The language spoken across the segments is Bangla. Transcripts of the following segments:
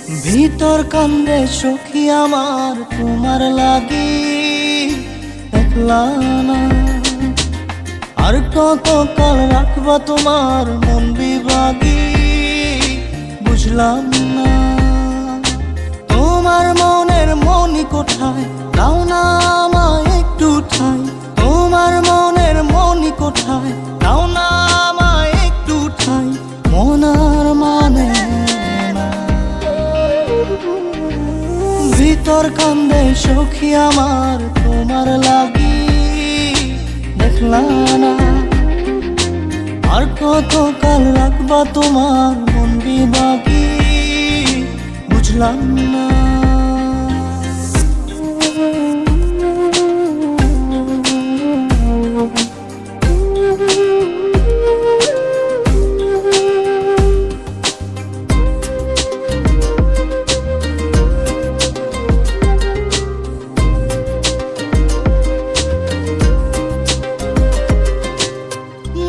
ভিতর কান্দে সখী আমার তোমার লাগি, দেখলা না আর কত কাল রাখবা তোমার মন বিভাগী, বুঝলাম না তোমার মনের মনি কোথায়, দাও না আমায় একটু ঠাই। তোমার মনের মনি কোথায়, দাও না আমায় একটু ঠাই। মনার মানে না। ভিতর কান্দে সখী আমার তোমার লাগি, দেখলা না আর কত কাল রাখবা তোমার মন বিভাগী, বুঝলাম না।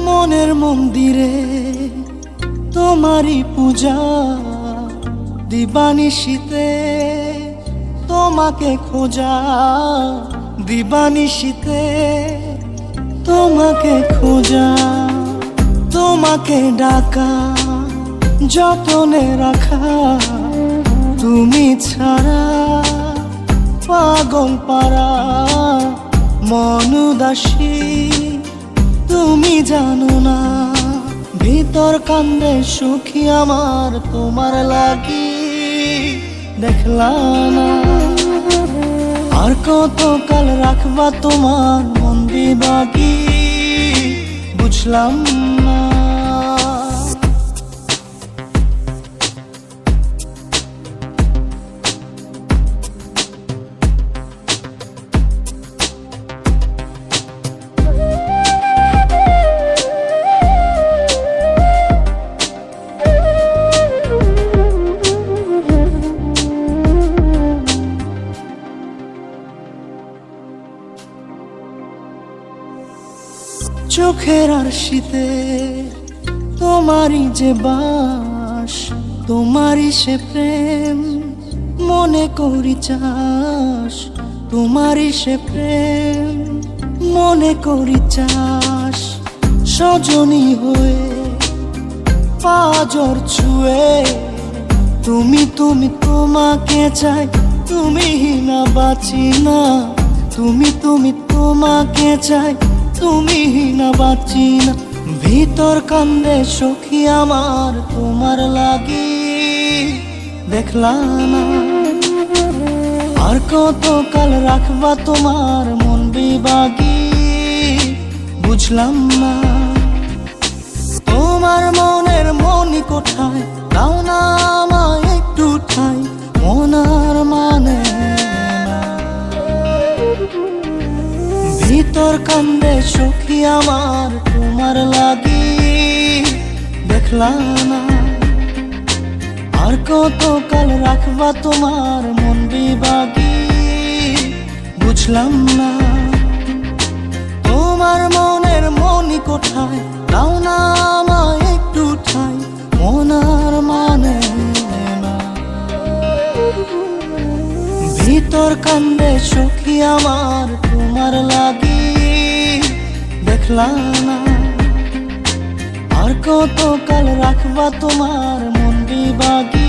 মনের মন্দিরে তোমারই পূজা, দিবানিশীতে তোমাকে খোঁজা, দিবানিশীতে তোমাকে খোঁজা, তোমাকে ডাকা, যতনে রাখা, তুমি ছাড়া পাগল পারা মন উদাসী, তুমি জানো না। ভিতর কান্দে সুখী আমার তোমার লাগি, দেখলা না আর কত কাল রাখবা তোমার মন বিভাগী, বুঝলাম না। চোখের আরশিতে তোমারই যে বাস, তোমারই সে প্রেম মনে করি চাস, তোমারই সে প্রেম মনে করি চাস। সজনী হয়ে পাজর ছুঁয়ে তুমি তুমি তোমাকে চাই, তুমি না বাঁচি না, তুমি তুমি তোমাকে চাই, তুমি না বাঁচি না। ভিতর কান্দে সখী আমার তোমার লাগি, দেখলা না আর কত কাল রাখবা তোমার মন বিভাগী, বুঝলাম না। তোমার মনের মনি কোথায়, দাও না আমায় একটু ঠাই। মনার মানে না। ভিতর কান্দে সখী আমার তোমার লাগি, দেখলা না আর কত কাল রাখবা তোমার মন বিভাগী, বুঝলাম না। তোমার মনের মনি কোথায়, দাও না আমায় একটু ঠাই। মনার মানে না। ভিতর কান্দে সখী আমার তোমার লাগি, দেখলা না আর কত কাল রাখবা তোমার মন বিভাগী।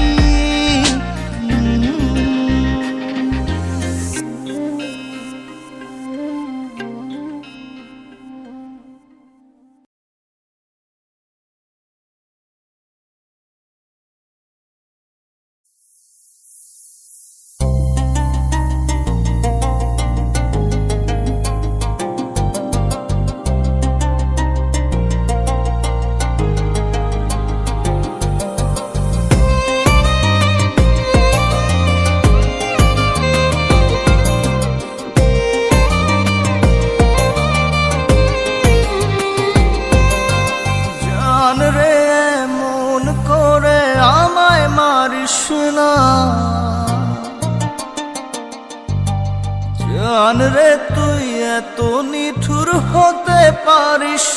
জান রে তুই এত নিঠুর হতে পারিস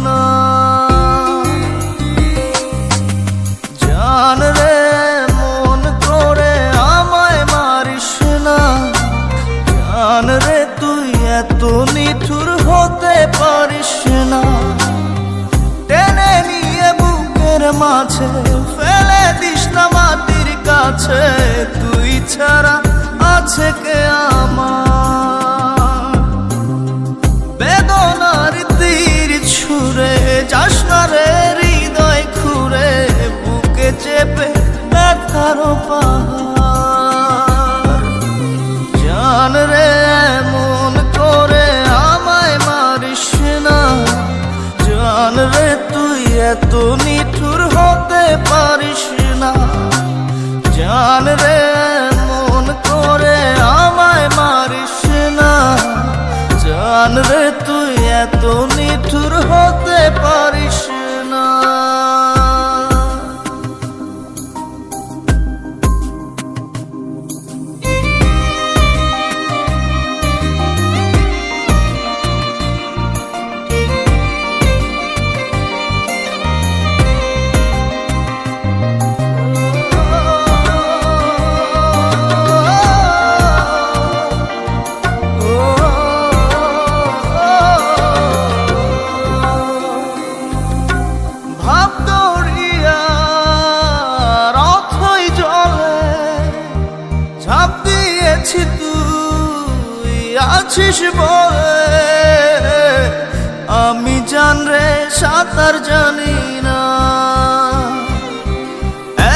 না, জান রে মন করে কাছে, তুই ছাড়া আছে কে আমার? বেদনার তীর ছুঁড়ে যাস না রে হৃদয় খুঁড়ে, বুকে চেপে ব্যথার পাহাড়। জান রে এমন করে আমায় মারিস না, জান রে তুই এত নিঠুর হতে পারিস না। জান রে এমন করে আমায় মারিস না, জান রে তুই এত নিঠুর হতে পারিস না। তুই আছিস বলে আমি জান রে সাঁতার জানি না।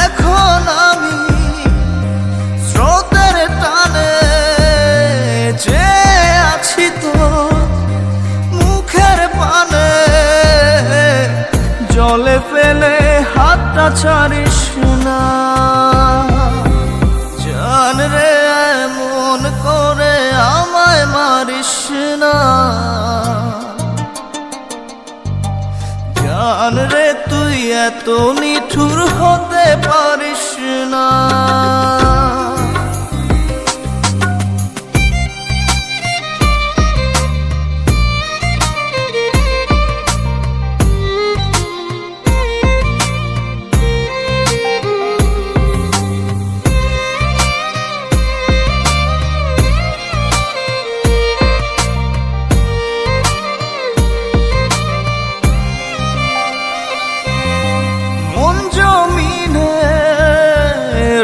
এখন আমি স্রোতের টানে যে আছি তো মুখের পানে, জলে ফেলে হাতটা ছাড়িস না। জান রে এমন করে আমায় মারিস না, জান রে তুই এত নিঠুর হতে পারিস না।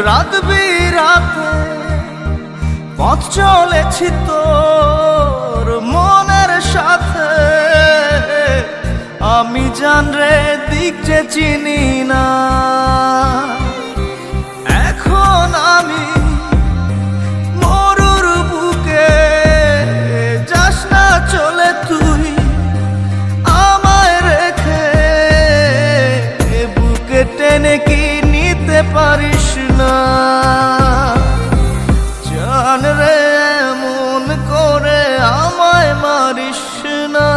রাত বিরাতে পথ চলেছি তোর মনের সাথে, আমি জান রে দিক যে চিনি না। এখন আমি মরুর বুকে, যাস না চলে তুই আমায় রেখে, বুকে টেনে কি নিতে পারিস না। জান রে এমন করে আমায় মারিস না,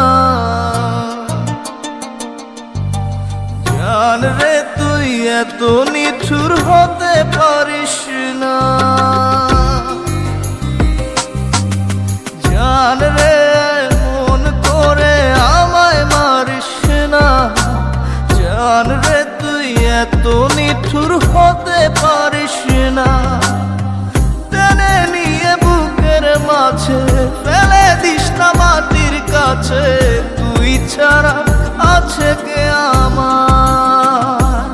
জান রে তুই এত নিঠুর হতে পারিস না। জান রে এমন করে আমায় মারিস না, জান রে তুই এত নিঠুর হতে পারিস না। টেনে নিয়ে বুকের মাঝে ফেলে দিস না মাটির কাছে, তুই ছাড়া আছে কে আমার?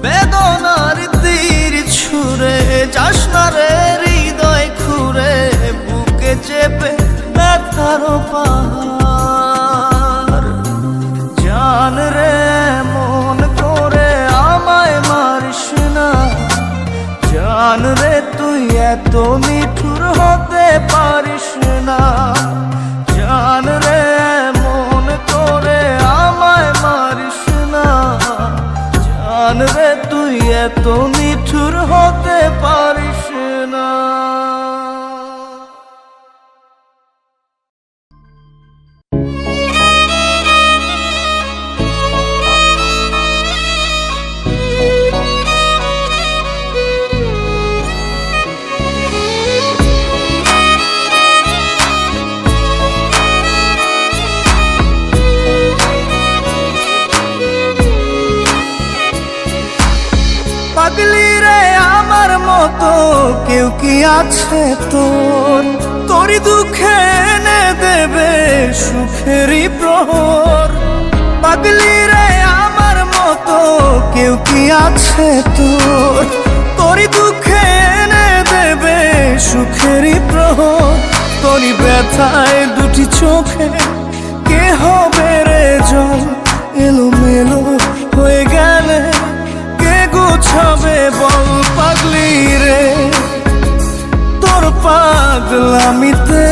বেদনার তীর ছুঁড়ে যাস না রে হৃদয় খুঁড়ে, বুকে চেপে ব্যথার পাহাড়। জান রে এমন করে আমায় মারিস না, জান রে তুই এত নিঠুর হতে পারিস না। জান রে এমন করে আমায় মারিস না, জান রে তুই এত নিঠুর হতে পারিস না। পাগলি রে আমার মতো কেউ কি আছে তোর? তোরই দুঃখে এনে দেবে সুখেরই প্রহর। পাগলি রে আমার মতো কেউ কি আছে তোর? ব্যথায় দুটি চোখে কে হবে রে জল এলোমেলো হয়ে গেলে কে গোছাবে বল পাগলি রে তোর পাগলামিতে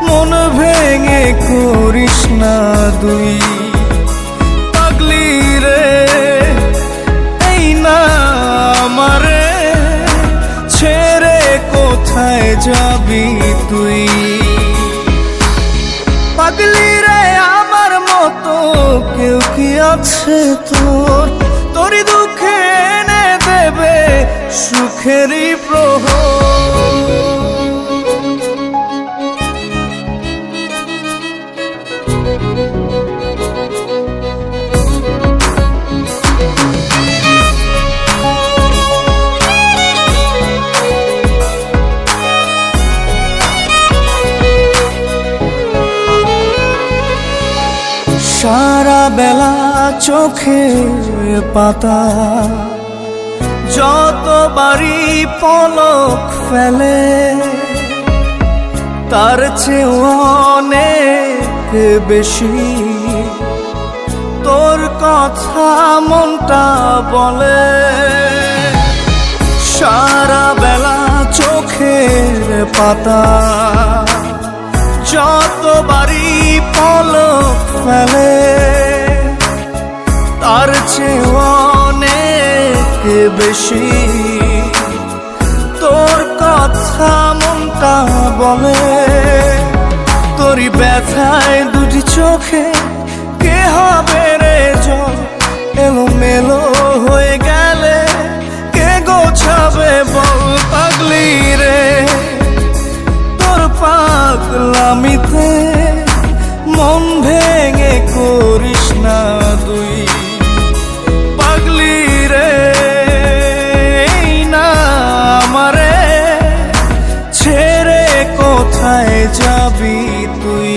মন ভেঙে করিস না দুই পাগলি রে এই না আমারে ছেড়ে কোথায় যাবি তুই পাগলি রে আমার মতো কেউ কি আছে তোর তোরই দুঃখে এনে দেবে সুখেরই প্রহর সারা বেলা চোখের পাতা যতবারই পলক ফেলে তার চেয়ে অনেক বেশি তোর কথা মনটা বলে সারা বেলা চোখের পাতা যতবারই পলক ফেলে তার চেয়ে অনেক বেশি তোর কথা মনটা বলে তোরই ব্যথায় দুটি চোখে কে হবে রে জল এলোমেলো হয়ে গেলে কে গোছাবে বল পাগলি রে তোর পাগলামিতে মন ভেঙে করিস না তুই পাগলি রে এই না আমারে ছেড়ে কোথায় যাবি তুই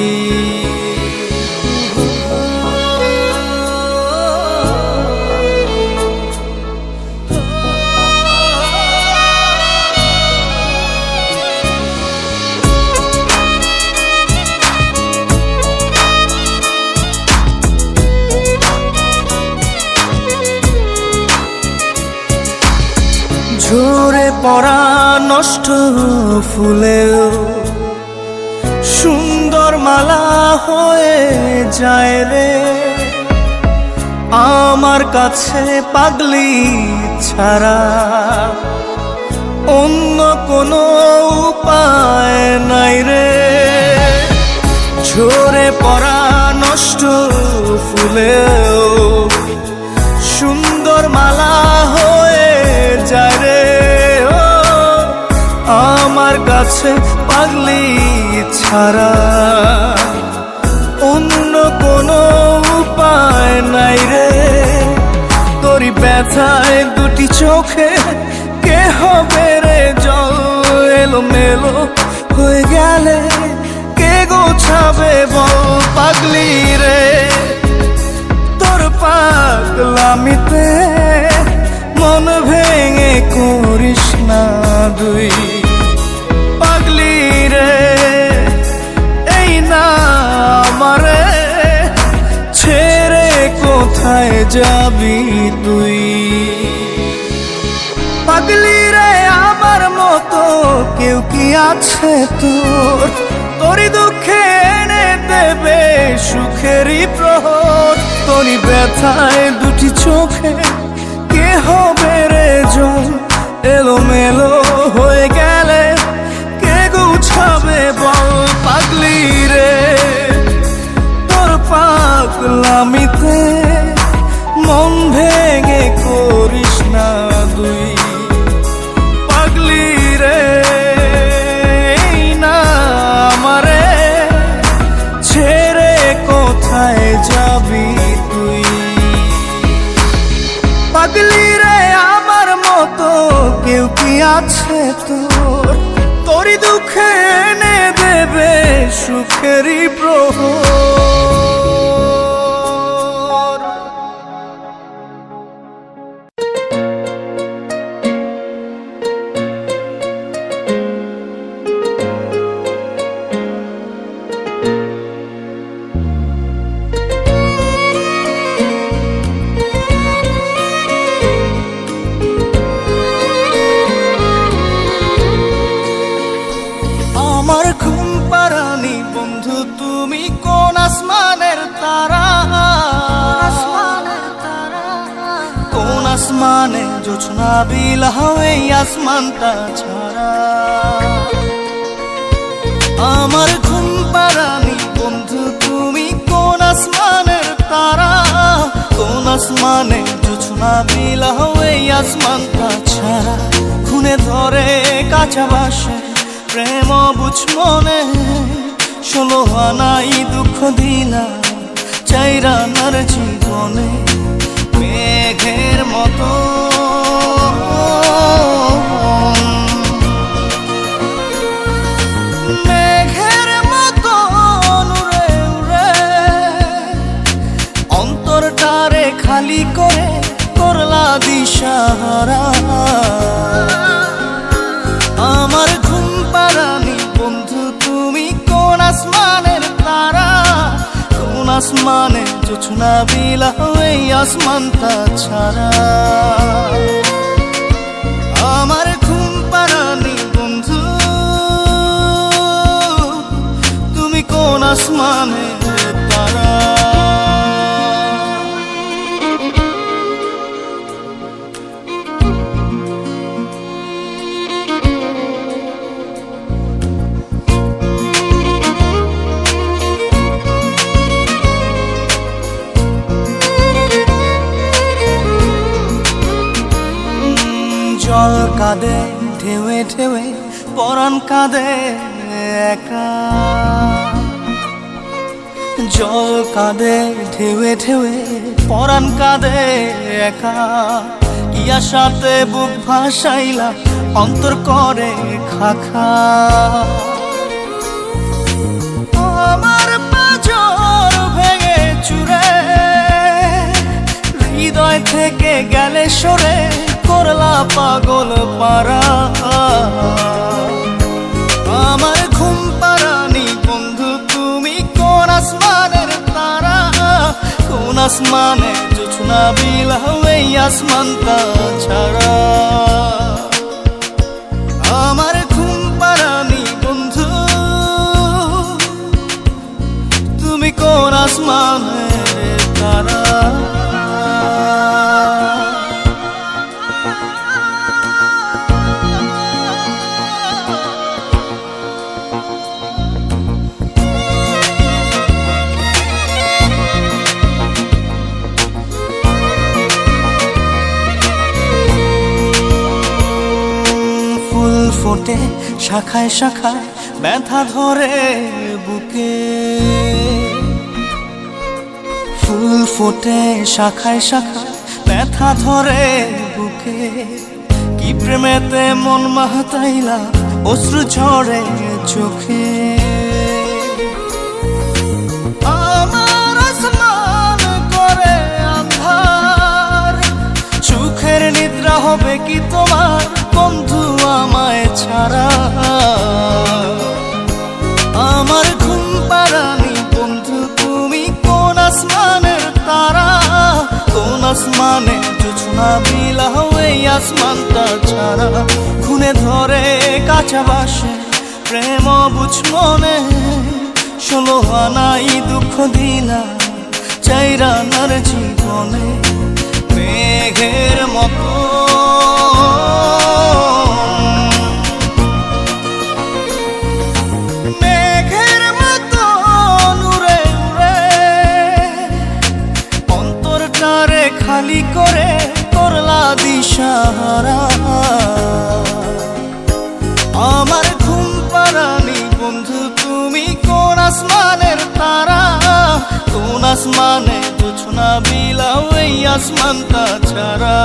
ঝরে পড়া নষ্ট ফুলেও সুন্দর মালা হয়ে যায় রে আমার কাছে পাগলি ছাড়া অন্য কোনো উপায় নাই রে ঝরে পড়া নষ্ট ফুলেও সুন্দর মালা হয়ে যায় রে ও আমার কাছে পাগলি ছাড়া অন্য কোনো উপায় নাই রে তোরই ব্যথায় দুটি চোখে কে হবে রে জল এলোমেলো হয়ে গেলে কে গোছাবে বল পাগলি রে তোর পাগলামিতে মন ভেঙে করিস না দুই পাগলি রে এই না আমারে ছেড়ে কোথায় যাবি তুই পাগলি রে আমার মতো কেউ কি আছে তোর তোরই দুঃখে এনে দেবে সুখেরই প্রহর তোরই ব্যথায় দুটি চোখে কে হবে রে জল এলোমেলো হয়ে গেলে কে গুছাবে বল পাগলি রে তোর পাগলামিতে মন ভেঙে করিস না দুই পাগলি রে এই না আমারে ছেড়ে কোথায় যাবি তুই পাগলি রে আমার মতো কেউ কি আছে তোর তোরই দুঃখে এনে দেবে সুখেরই প্রহর জোছনা বিলাও এই আসমানটা ছাড়া। আমার ঘুম পাড়ানি বন্ধু তুমি কোন আসমানের তারা, কোন আসমানে জোছনা বিলাও এই আসমানটা ছাড়া। খুনে ধরে কাঁচা বাসে প্রেম বুঝ মনে, 16 আনাই দুঃখ দিলা চাইরা নার জীবনে। মেঘের মতো মেঘের মতো উড়ে উড়ে অন্তরটারে খালি করে করলা দিশাহারা। আমার ঘুম পাড়ানি বন্ধু তুমি কোন আসমানের তারা, কোন আসমানে জোছনা বিলাও এই আসমানটা ছাড়া। আমার ঘুম পাড়ানি বন্ধু তুমি কোন আসমানের তারা। জল কাঁদে ঢেউে ঢেউে পরাণ কাঁদে একা, জল কাঁদে ঢেউে ঢেউে পরাণ কাঁদে একা। কি আশাতে বুক ভাসাইলা অন্তর করে খাখা। আমার পাঁজর ভেঙে চুরে হৃদয় থেকে গেলে সরে করলা পাগল পারা। আমার ঘুম পাড়ানি বন্ধু তুমি কোন আসমানের তারা, কোন আসমানে জোছনা বিলাও এই আসমানটা ছাড়া। আমার ঘুম পাড়ানি বন্ধু তুমি কোন আসমানের তারা। ফোটে শাখায় শাখায় ব্যথা ধরে বুকে, ফুল ফোটে শাখায় শাখায় ব্যথা ধরে বুকে। কি প্রেমেতে মন মাহতাইলা অশ্রু ঝরে চোখে। আমার আসমান করে আন্ধার, সুখের নিদ্রা হবে কি তোমার বন্ধু আমায় ছাড়া। আমার ঘুম পাড়ানি বন্ধু তুমি কোন আসমানের তারা, কোন আসমানে জোছনা বিলাও এই আসমানটা ছাড়া। খুনে ধরে কাঁচা বাসে প্রেম বুঝ মনে, 16 আনাই দুঃখ দিলা চাইরা নার জীবনে। মেঘের মতো মেঘের মতো উড়ে উড়ে অন্তরটারে খালি করে করলা দিশাহারা। আমার ঘুম পাড়ানি বন্ধু তুমি কোন আসমানের তারা, কোন আসমানে জোছনা বিলাও এই আসমানটা ছাড়া।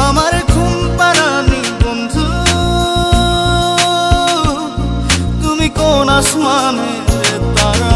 আমার ঘুম পাড়ানি বন্ধু তুমি কোন আসমানের তারা।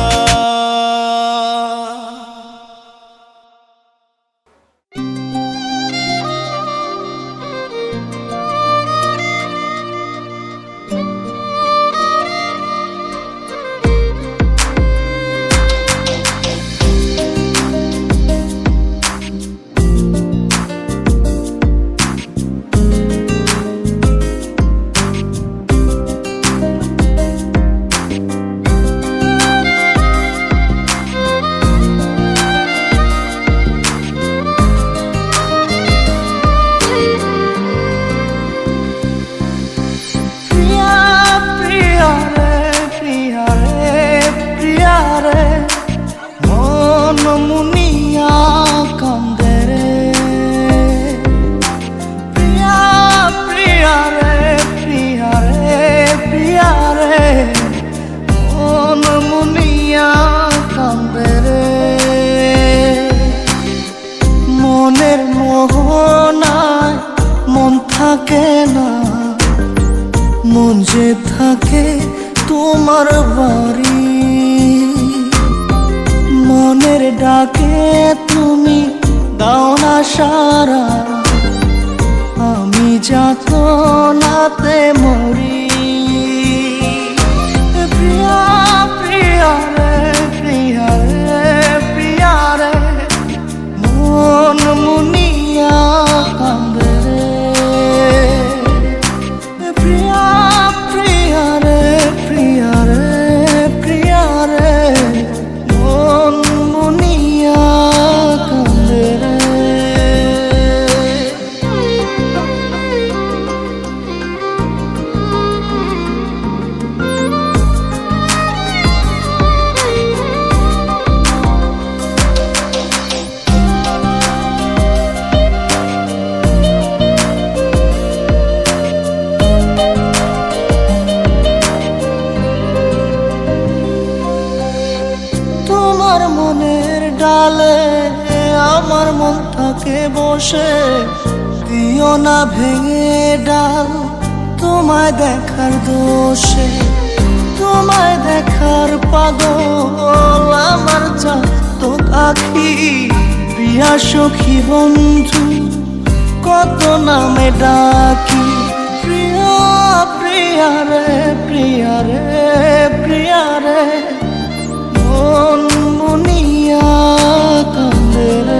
যে থাকে তোমার বাড়ি, মনের ডাকে তুমি দাও না সারা, আমি যাতনাতে মরি। প্রিয়া প্রিয়া রে প্রিয়া রে প্রিয়া রে, মন মুনিয়া কান্দে রে। প্রিয়া প্রিয়া রে প্রিয়া রে প্রিয়া রে, মন মুনিয়া কান্দে রে। তোমার মনের ডালে আমার মন থাকে বসে, দিও না ভেঙে ডাল তোমায় দেখার দোষে। তোমায় দেখার পাগল আমার চাতক আখি, প্রিয়া সখী বন্ধু কত নামে ডাকি। প্রিয়া প্রিয়া রে প্রিয়া রে প্রিয়া রে, মন মুনিয়া কান্দে রে।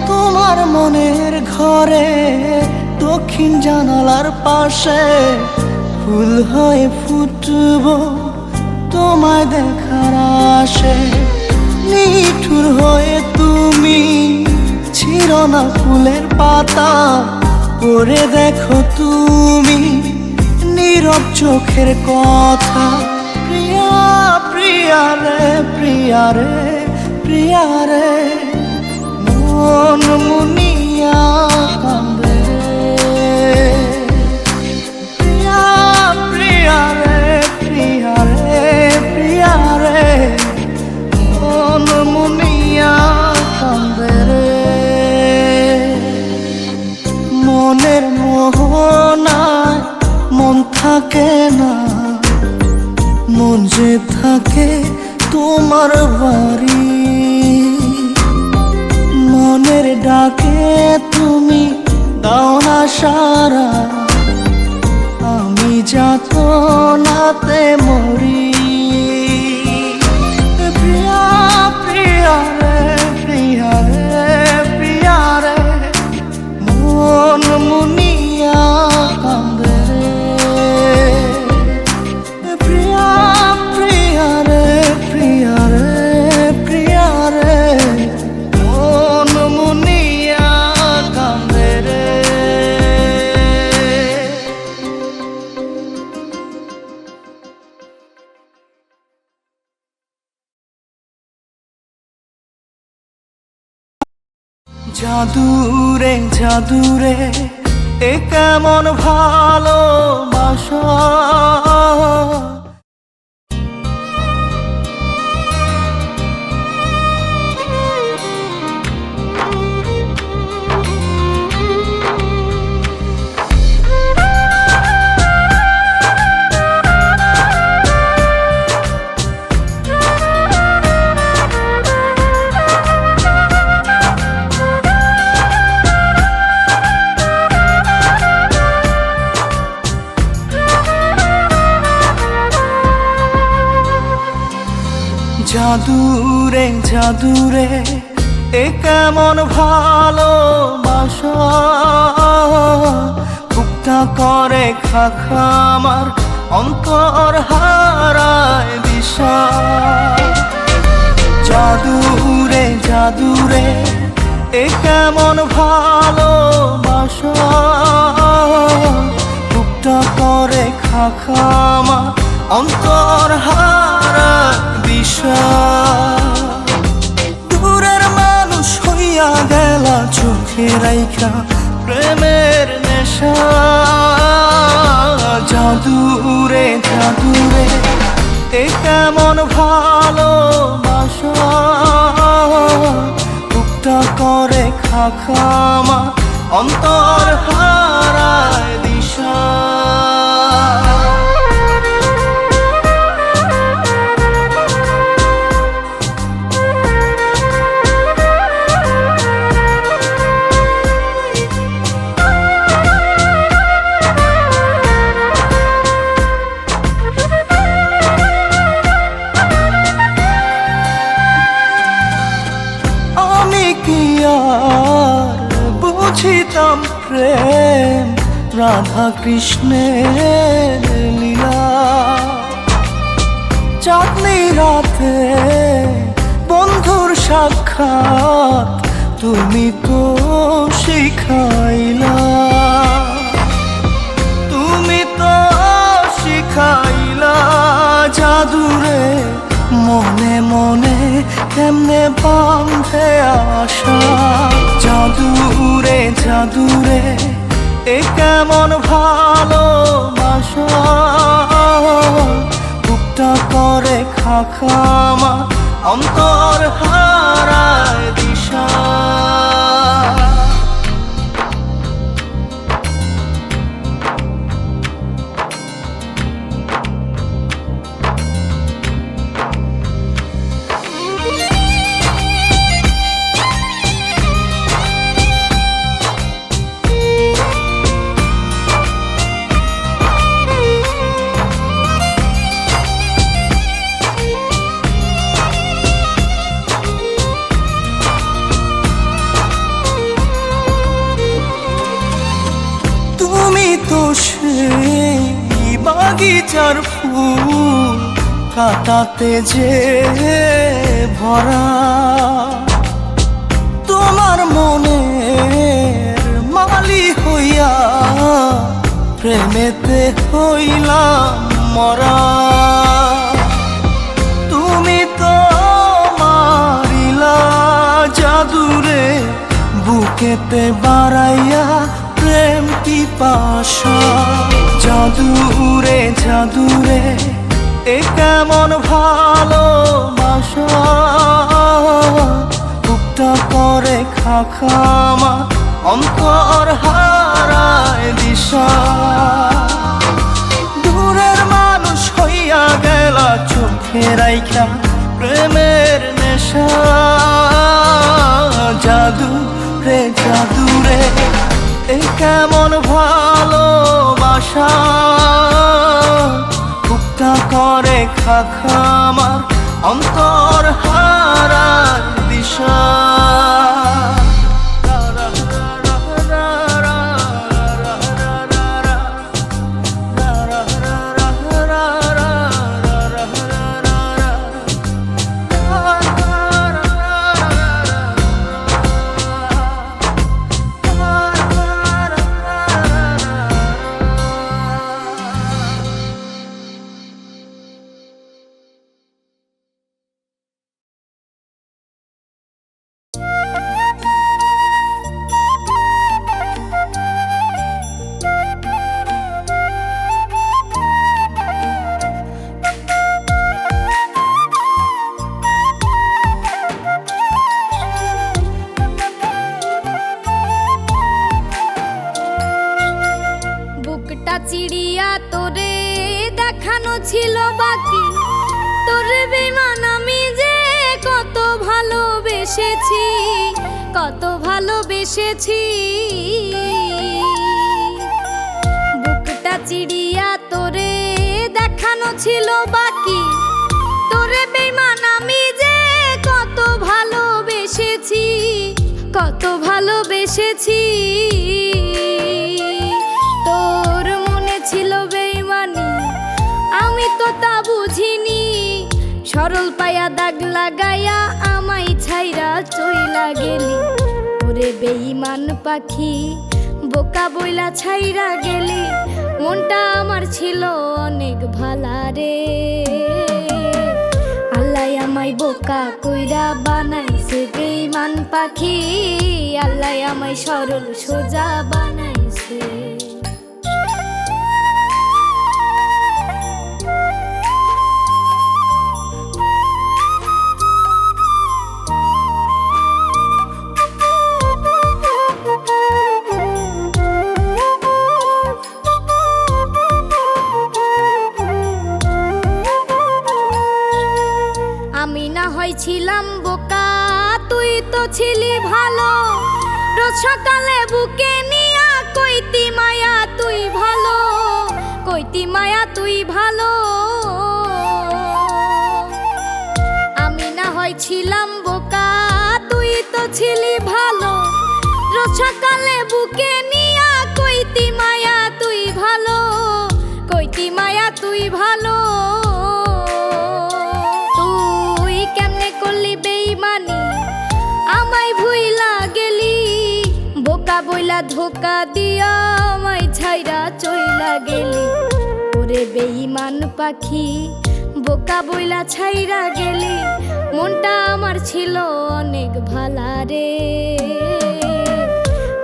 তোমার মনের ঘরে দক্ষিণ জানালার পাশে ফুল হয়ে ফুটব তোমায় দেখার আশে। নিঠুর হয়ে তুমি ছিঁড়ো না ফুলের পাতা, পড়ে দেখো তুমি নীরব চোখের কথা। প্রিয়া প্রিয়া রে প্রিয়া রে প্রিয়া রে, মন মুনিয়া কান্দে রে। প্রিয়া প্রিয়া রে প্রিয়া রে প্রিয়া রে, মন মুনিয়া কান্দে রে। মনের মোহনায় মন থাকে না, মন যে থাকে তোমার বাড়ি, মনের ডাকে তুমি দাও না সারা, আমি যাতনাতে মরি। প্রিয়া প্রিয়া রে প্রিয়া রে প্রিয়া রে, মন মুনিয়া কান্দে রে। প্রিয়া প্রিয়া রে প্রিয়া রে প্রিয়া রে, মন মুনিয়া কান্দে রে। জাদুরে জাদুরে এ কেমন ভালোবাসা, জাদুরে জাদুরে এ কেমন ভালোবাসা, বুকটা করে খাখা আমার অন্তর হারায় দিশা। জাদুরে জাদুরে এ কেমন ভালোবাসা, বুকটা করে খাখা আমার অন্তর হারায় দিশা। দূরের মানুষ হইয়া গেলা চোখে রাইখা প্রেমের নেশা। জাদুরে জাদুরে এ কেমন ভালোবাসা, বুকটা করে খাখামা অন্তর হারায় দিশা। বুঝিতাম প্রেম রাধা কৃষ্ণের লীলা, চাঁদনি রাতে বন্ধুর সাক্ষাৎ তুমি তো শিখাইলা। তুমি তো শিখাইলা জাদুরে মনে মনে কেমনে বাঁধে আশা। জাদুরে জাদুরে এ কেমন ভালোবাসা, বুকটা করে খাখামা অন্তর হারায় দিশা। তুমি তো সেই বাগিচার ফুল কাটাতে যে ভরা, তোমার মনের মালি হইয়া প্রেমেতে হইলাম মরা। তুমি তো মারিলা জাদুরে বুকেতে বাড়াইয়া প্রেম পিপাসা। জাদুরে জাদুরে এ কেমন ভালোবাসা, বুকটা করে খাখামা অন্তর হারায় দিশা। দূরের মানুষ হইয়া গেলা চোখে রাইখা প্রেমের নেশা। জাদুরে জাদুরে এ কেমন ভালোবাসা, বুকটা করে খাখামা অন্তর হারায় দিশা। চিড়িয়া তোরে দেখানো ছিল বাকি, তোরে বেমান আমি যে কত ভালোবেসেছি, কত ভালোবেসেছি। বুকটা চিড়িয়া তোরে দেখানো ছিল বাকি, তোরে বেমান আমি যে কত ভালোবেসেছি, কত ভালোবেসেছি। তোর মনে ছিল বেইমানি, আমি তো তা বুঝিনি। সরল পায়া দাগ লাগাইয়া আমায় ছাইরা চইলা গেলি। ওরে বেইমান পাখি বোকা বইলা ছাইরা গেলি, মনটা আমার ছিল অনেক ভালা রে। আল্লাহ আমায় বোকা কইরা বানাইছে বেঈমান পাখি, আল্লাহ আমায় সরল সোজা বানাইছে। আমি না হয় ছিলাম বোকা, তুই তো ছিলি ভালো। রোজ সকালে বুকে নিয়া কইতি মায়া তুই ভালো, কইতি মায়া তুই ভালো। আমি না হয় ছিলাম বোকা, তুই তো ছিলি ভালো। রোজ সকালে বুকে নিয়া কইতি মায়া তুই ভালো, কইতি মায়া তুই ভালো। বইলা ধোকা দিয়া আমায় ছাইরা চইলা গেলি, ওরে বেঈমান পাখি বোকা বইলা ছাইরা গেলি, মনটা আমার ছিল অনেক ভালা রে।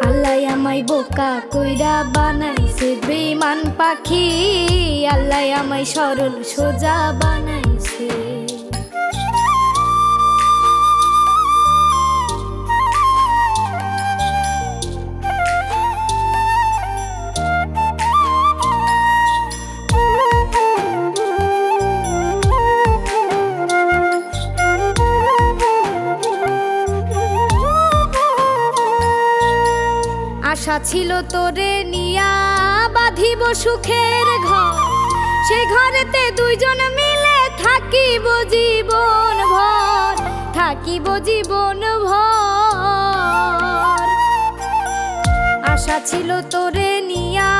আল্লাহ আমায় বোকা কইরা বানাইছে বেঈমান পাখি, আল্লাহ আমায় সরল সোজা বানাইছে। আশা ছিল তোরে নিয়া বাঁধিব সুখের ঘর, সে ঘরেতে দুইজন মিলে থাকিব জীবন ভর, থাকিব জীবন ভর। আশা ছিল তোরে নিয়া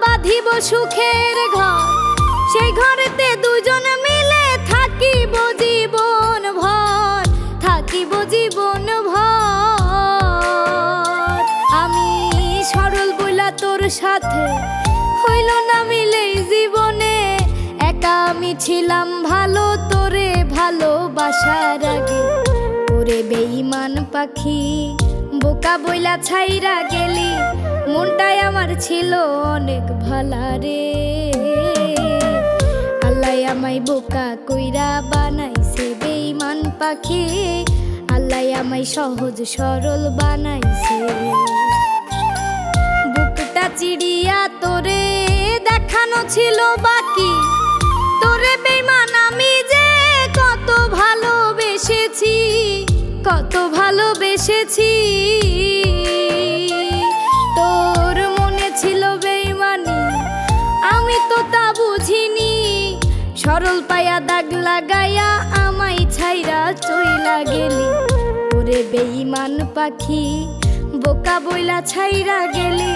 বাঁধিব সুখের ঘর, সেই ঘরেতে দুইজন মিলে থাকিব জীবন ভর, থাকিব জীবন ভর। আমি সরল বইলা তোর সাথে হইল না মিলে জীবনে, একা আমি ছিলাম ভালো তোরে ভালোবাসার আগে। ওরে বেঈমান পাখি বোকা বইলা ছাইরা গেলি, মনটাই আমার ছিল অনেক ভালা রে। আল্লাহ আমায় বোকা কইরা বানাইছে বেঈমান পাখি, আল্লাহ আমায় সহজ সরল বানাইছে। বুকটা চিড়িয়া তোরে দেখানো ছিল বাকি, তোরে বেঈমান আমি যে কত ভালোবেসেছি, কত ভালোবেসেছি। তোর মনে ছিল বেঈমানি, আমি তো তা বুঝিনি। সরল পায়া দাগ লাগাইয়া আমায় ছাইরা চইলা গেলি, ওরে বেঈমান পাখি বোকা বইলা ছাইরা গেলি,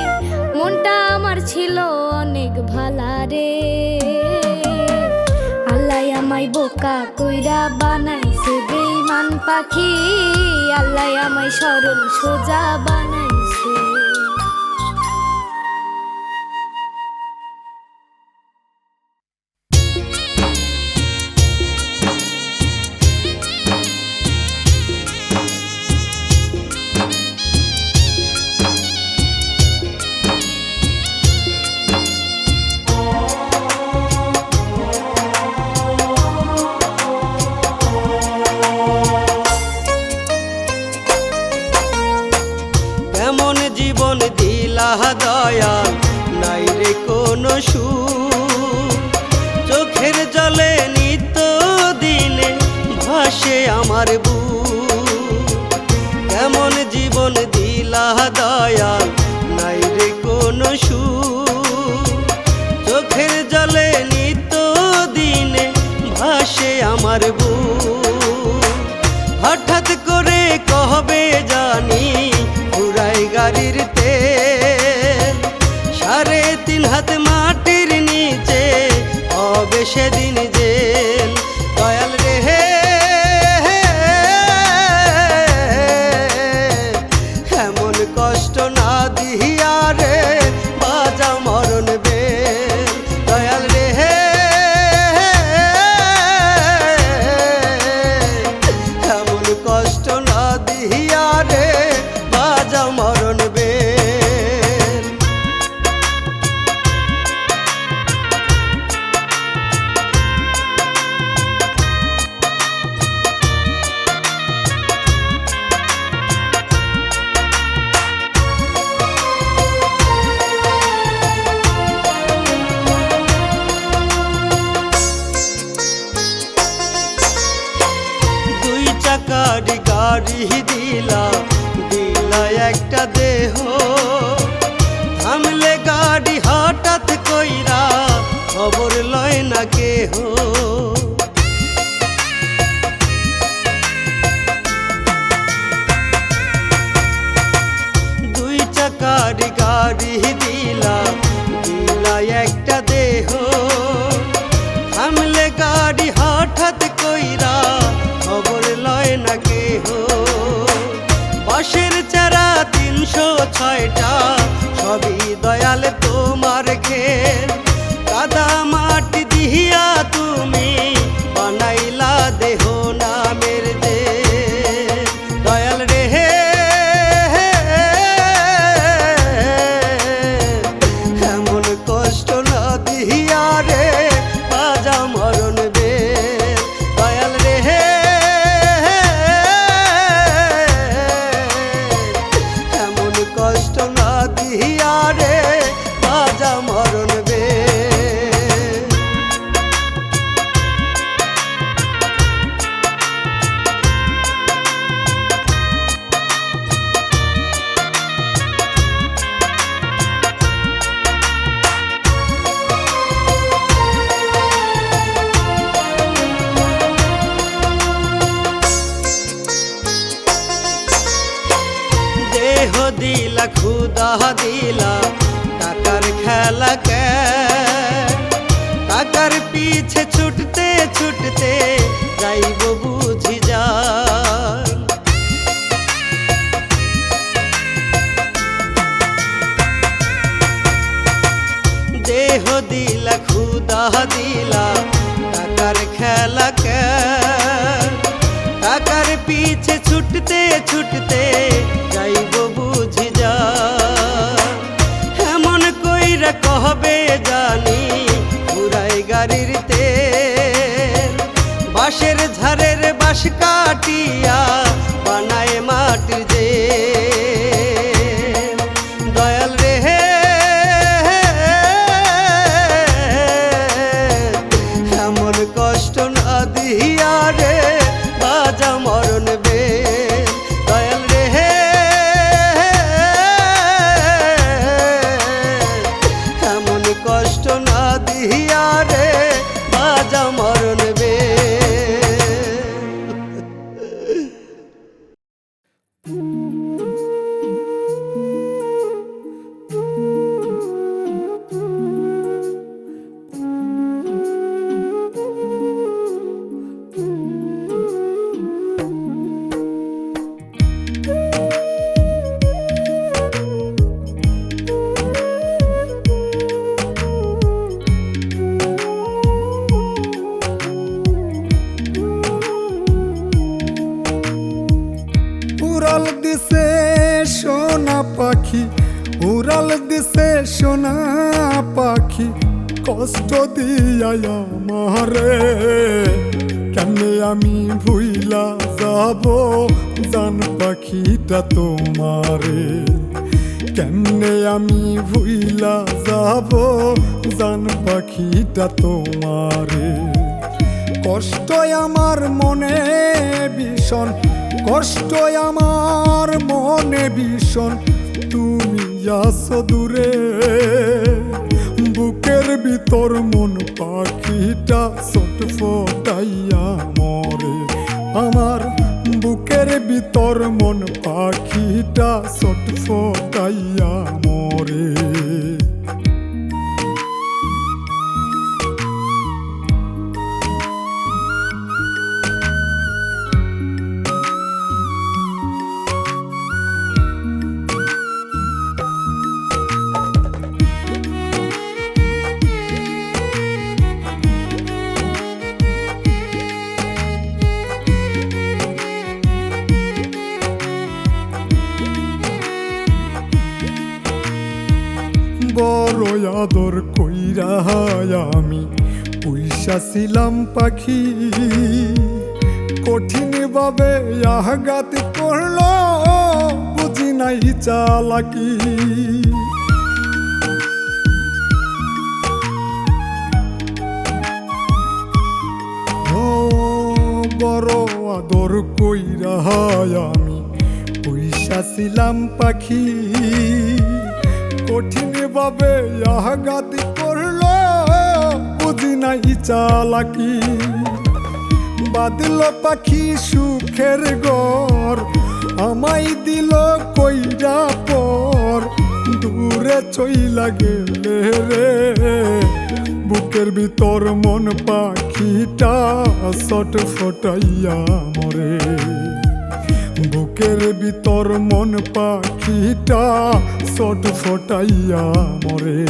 মনটা আমার ছিল অনেক ভালা রে। আল্লাহ আমায় বোকা কইরা বানাইছে বেঈমান পাখি, আল্লাহ আমায় সরল সোজা বানাইছে। দয়াল নাই রে কোনো সুর, চোখের জলে নিত্য দিনে ভাসে আমার বুক। কেমন জীবন দিলা দয়াল নাই রে কোনো সুর, চোখের জলে নিত্য দিনে ভাসে আমার বুক। হঠাৎ করে কবে জানি পুরাই গাড়ির তেল, 3.5 হাত মাটির নিচে হবে সেদিন জেল। দয়াল রে এমন কষ্ট না দিহিয়া রে, গাড়ি গাড়ি দিলা দিলা একটা দেহ, থামলে গাড়ি হঠাৎ কইরা খবর লয় না কেহ। দুই চাকার গাড়ি দিলা দিলা একটা দেহ, থামলে গাড়ি হঠাৎ কইরা খবর লয় না কেহ। বাঁশের চারা ৩০৬টা সবই দয়াল তোমার ঘের, কাদা মাটি দিহিয়া তুমি বানাইলা দেহ নামের যে দয়াল রে। এমন কষ্ট না দিহিয়া রে বাজা মরণ বে দয়াল রে। এমন কষ্ট না দিহিয়া রে বাজা মরণ বে। দেহ দিলা খুদা দিলা টাকার খেলা কে, টাকার পিছে ছুটতে ছুটতে যাইব বুঝি যান। দেহ দিলা খুদা দিলা টাকার খেলা কে, টাকার পিছে ছুটতে ছুটতে যাইব বুঝি যা। এমন কইরা কহবে জানি পুরাই গাড়ির তেল, বাঁশের ঝাড়ের বাঁশ কাটিয়া বানায় মাটির যে দয়াল রে। এমন কষ্ট না দিহিয়া রে বাজা মরণ বে দয়াল রে। এমন কষ্ট না দিহিয়া রে বাজা মরণ বে। উড়াল দিছে সোনা পাখি, উড়াল দিছে সোনা পাখি, কষ্ট দিয়াই আমারে। কেমনে আমি ভুইলা যাব জান পাখিটা তোমারে, কেমনে আমি ভুইলা যাব জান পাখিটা তোমারে। কষ্ট আমার মনে ভীষণ, কষ্ট আমার মনে ভীষণ, তুমি আছো দূরে। বুকের ভিতর মন পাখিটা ছটফটাইয়া মরে, আমার বুকের ভিতর মন পাখিটা ছটফটাইয়া মরে। বড় আদর কইরা আমি পয়সা ছিলাম পাখি, কঠিন ভাবে আঘাত করলো বুঝি নাই চালাকি। ও বড় আদর কইরা আমি পয়সাছিলাম পাখি, কঠিন ভাবে আঘাত করলো বুঝি নাই চালাকি। বাঁধল পাখি সুখের ঘর, আমায় দিল কইরা পর, দূরে চইলা গেলে রে। বুকের ভিতর মন পাখিটা ছট ফটাইয়া মরে, বুকের ভিতর মন পাখিটা ছট ফটাইয়া মরে।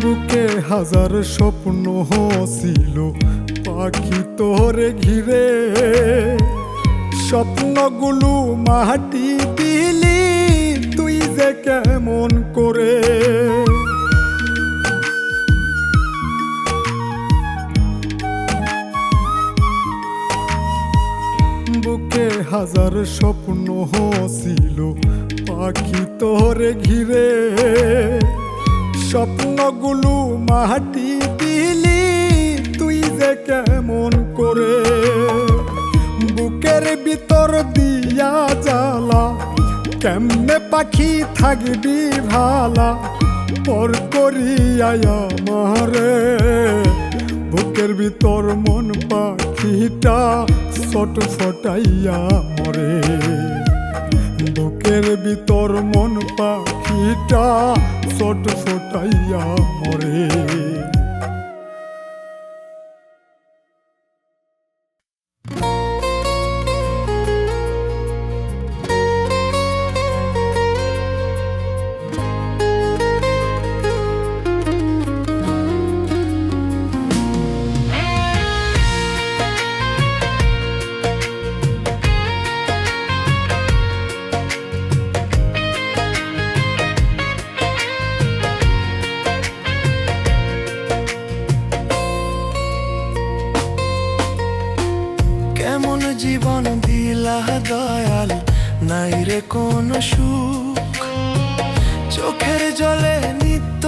বুকে হাজার স্বপ্ন ছিল পাখি তোরে ঘিরে, স্বপ্নগুলো মাটি দিলি তুই যে কেমন করে। বুকে হাজার স্বপ্ন ছিল পাখি তোরে ঘিরে, স্বপ্নগুলো মাটি দিলি তুই যে কেমন করে। বুকের ভিতর দিয়া জ্বালা কেমনে পাখি থাকবি ভালা, পর করিয়া আমারে। বুকের ভিতর মন পাখিটা ছট ফটাইয়া মরে, বুকের ভিতর মন পাখিটা ছট ফটাইয়া মরে। কেমন জীবন দিলা দয়াল, নাই রে কোন সুখ। চোখের জলে নিত্য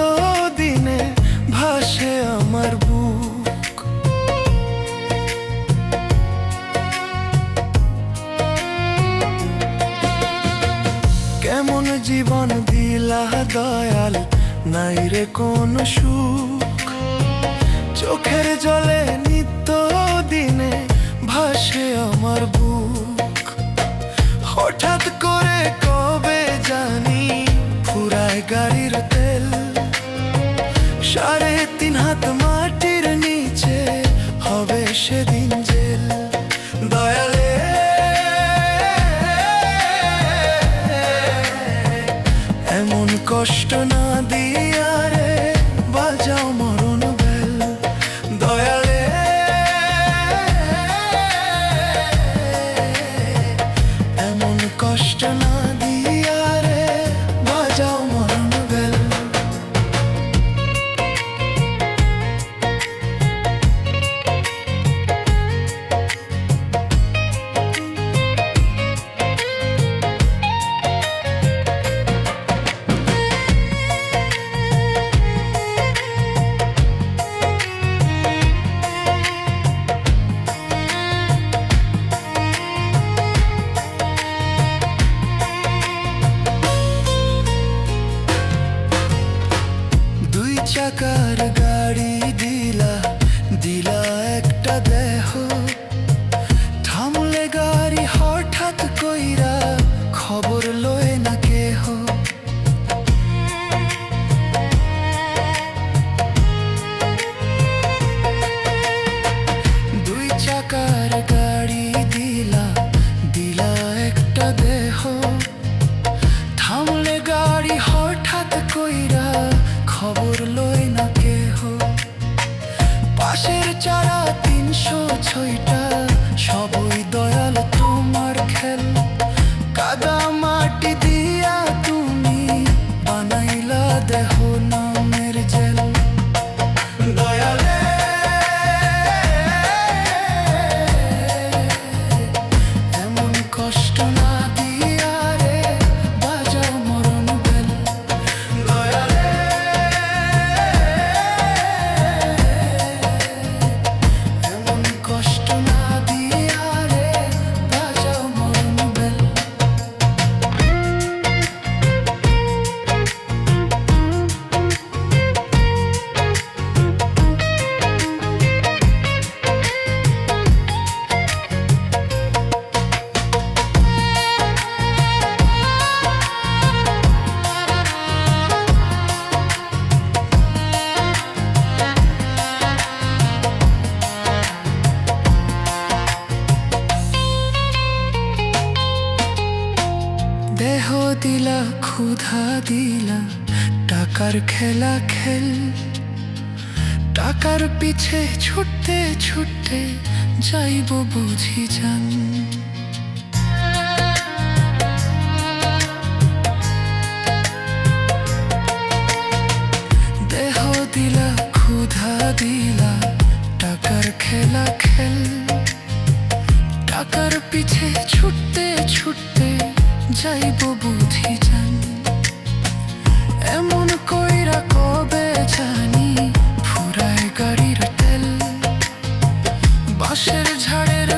দিনে ভাসে আমার বুক। কেমন জীবন দিলা দয়াল, নাই রে কোন সুখ। চোখের জলে নিত্য দিনে ভাসে আমার বুক। হঠাৎ করে কবে জানি ফুরায় গাড়ির তেল, 3.5 হাত মাটির নিচে হবে সেদিন জেল। দয়ালে এমন কষ্ট না দিয়া রে বাজাও মরণ বেল। দয়ালে এমন কষ্ট না দিয়া রে বাজাও মরণ বেল। চাকার গাড়ি দিলা দিলা একটা দেহ, থামলে গাড়ি হঠাৎ কইরা খবর লয় না কেহ। দুই চাকার গাড়ি দিলা দিলা একটা দেহ, থামলে গাড়ি হঠাৎ কইরা খবর লয় না কেহ। পাশের চারা 306টা সবই দয়াল তুমি। ক্ষুধা দিলা টাকার খেলা খেল টাকার পিছে ছুটতে ছুটতে যাইব বুঝি জান দেহ দিলা ক্ষুধা দিলা টাকার খেলা খেল টাকার পিছে ছুটতে ছুটতে যাইব বুঝি জান এমন কইরা কবে জানি ফুরায় গাড়ির তেল বাঁশের ঝাড়ের